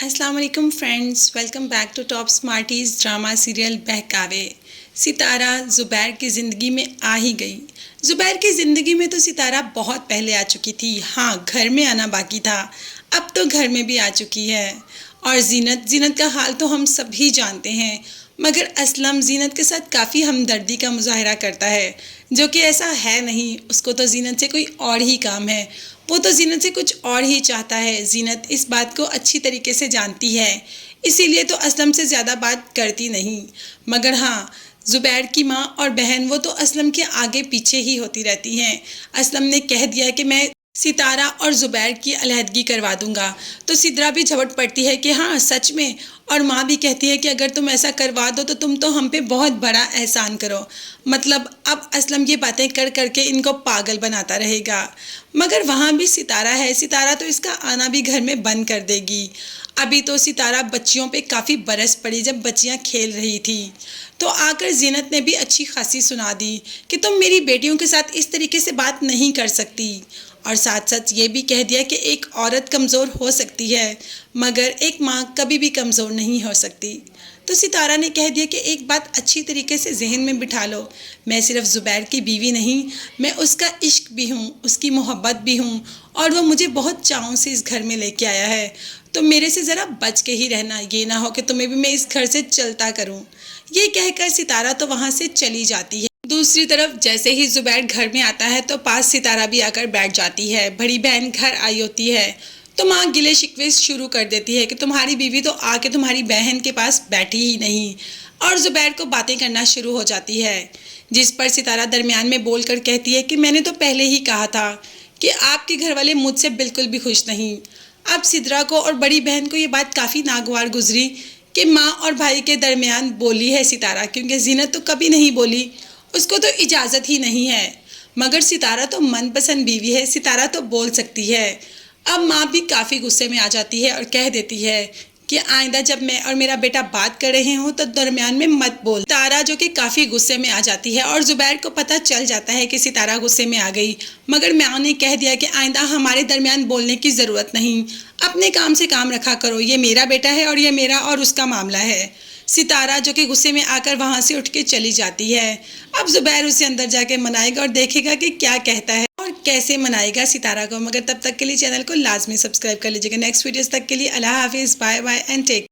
السلام علیکم friends, welcome back to top smarties drama serial Behkaave. Sitara Zubair کی زندگی میں آ ہی گئی۔ زبیر کی زندگی میں تو ستارہ بہت پہلے آ چکی تھی، ہاں گھر میں آنا باقی تھا، اب تو گھر میں بھی آ چکی ہے۔ اور زینت کا حال تو ہم سبھی جانتے ہیں، مگر اسلم زینت کے ساتھ کافی ہمدردی کا مظاہرہ کرتا ہے، جو کہ ایسا ہے نہیں، اس کو تو زینت سے کوئی اور ہی کام ہے، وہ تو زینت سے کچھ اور ہی چاہتا ہے۔ زینت اس بات کو اچھی طریقے سے جانتی ہے، اسی لیے تو اسلم سے زیادہ بات کرتی نہیں، مگر ہاں زبیر کی ماں اور بہن وہ تو اسلم کے آگے پیچھے ہی ہوتی رہتی ہیں۔ اسلم نے کہہ دیا کہ میں ستارہ اور زبیر کی علیحدگی کروا دوں گا، تو سدرا بھی جھپٹ پڑتی ہے کہ ہاں سچ میں، اور ماں بھی کہتی ہے کہ اگر تم ایسا کروا دو تو تم تو ہم پہ بہت بڑا احسان کرو، مطلب اب اسلم یہ باتیں کر کر کے ان کو پاگل بناتا رہے گا۔ مگر وہاں بھی ستارہ ہے، ستارہ تو اس کا آنا بھی گھر میں بند کر دے گی۔ ابھی تو ستارہ بچیوں پہ کافی برس پڑی جب بچیاں کھیل رہی تھی، تو آ کر زینت نے بھی اچھی خاصی سنا دی کہ تم میری بیٹیوں کے ساتھ اس طریقے سے بات نہیں کر سکتی، اور ساتھ ساتھ یہ بھی کہہ دیا کہ ایک عورت کمزور ہو سکتی ہے، مگر ایک ماں کبھی بھی کمزور نہیں ہو سکتی۔ تو ستارہ نے کہہ دیا کہ ایک بات اچھی طریقے سے ذہن میں بٹھا لو، میں صرف زبیر کی بیوی نہیں، میں اس کا عشق بھی ہوں، اس کی محبت بھی ہوں، اور وہ مجھے بہت چاؤں سے اس گھر میں لے کے آیا ہے، تو میرے سے ذرا بچ کے ہی رہنا، یہ نہ ہو کہ تمہیں بھی میں اس گھر سے چلتا کروں۔ یہ کہہ کر ستارہ تو وہاں سے چلی جاتی ہے۔ دوسری طرف جیسے ہی زبیر گھر میں آتا ہے تو پاس ستارہ بھی آ کر بیٹھ جاتی ہے۔ بڑی بہن گھر آئی ہوتی ہے تو ماں گلے شکوے شروع کر دیتی ہے کہ تمہاری بیوی تو آ کے تمہاری بہن کے پاس بیٹھی ہی نہیں، اور زبیر کو باتیں کرنا شروع ہو جاتی ہے، جس پر ستارہ درمیان میں بول کر کہتی ہے کہ میں نے تو پہلے ہی کہا تھا کہ آپ کے گھر والے مجھ سے بالکل بھی خوش نہیں۔ اب سدرا کو اور بڑی بہن کو یہ بات کافی ناگوار گزری کہ ماں اور بھائی کے درمیان بولی ہے ستارہ، کیونکہ زینت تو کبھی نہیں بولی، اس کو تو اجازت ہی نہیں ہے، مگر ستارہ تو من پسند بیوی ہے، ستارہ تو بول سکتی ہے۔ اب ماں بھی کافی غصے میں آ جاتی ہے اور کہہ دیتی ہے کہ آئندہ جب میں اور میرا بیٹا بات کر رہے ہوں تو درمیان میں مت بول۔ ستارہ جو کہ کافی غصے میں آ جاتی ہے، اور زبیر کو پتہ چل جاتا ہے کہ ستارہ غصے میں آ گئی، مگر ماں نے کہہ دیا کہ آئندہ ہمارے درمیان بولنے کی ضرورت نہیں، اپنے کام سے کام رکھا کرو، یہ میرا بیٹا ہے اور یہ میرا اور اس کا معاملہ ہے۔ ستارہ جو کہ غصے میں آ کر وہاں سے اٹھ کے چلی جاتی ہے۔ اب زبیر اسے اندر جا کے منائے گا اور دیکھے گا کہ کیا کہتا ہے اور کیسے منائے گا ستارہ کو، مگر تب تک کے لیے چینل کو لازمی سبسکرائب کر لیجیے گا۔ نیکسٹ ویڈیوز تک کے لیے اللہ حافظ، بائے بائے اینڈ ٹیک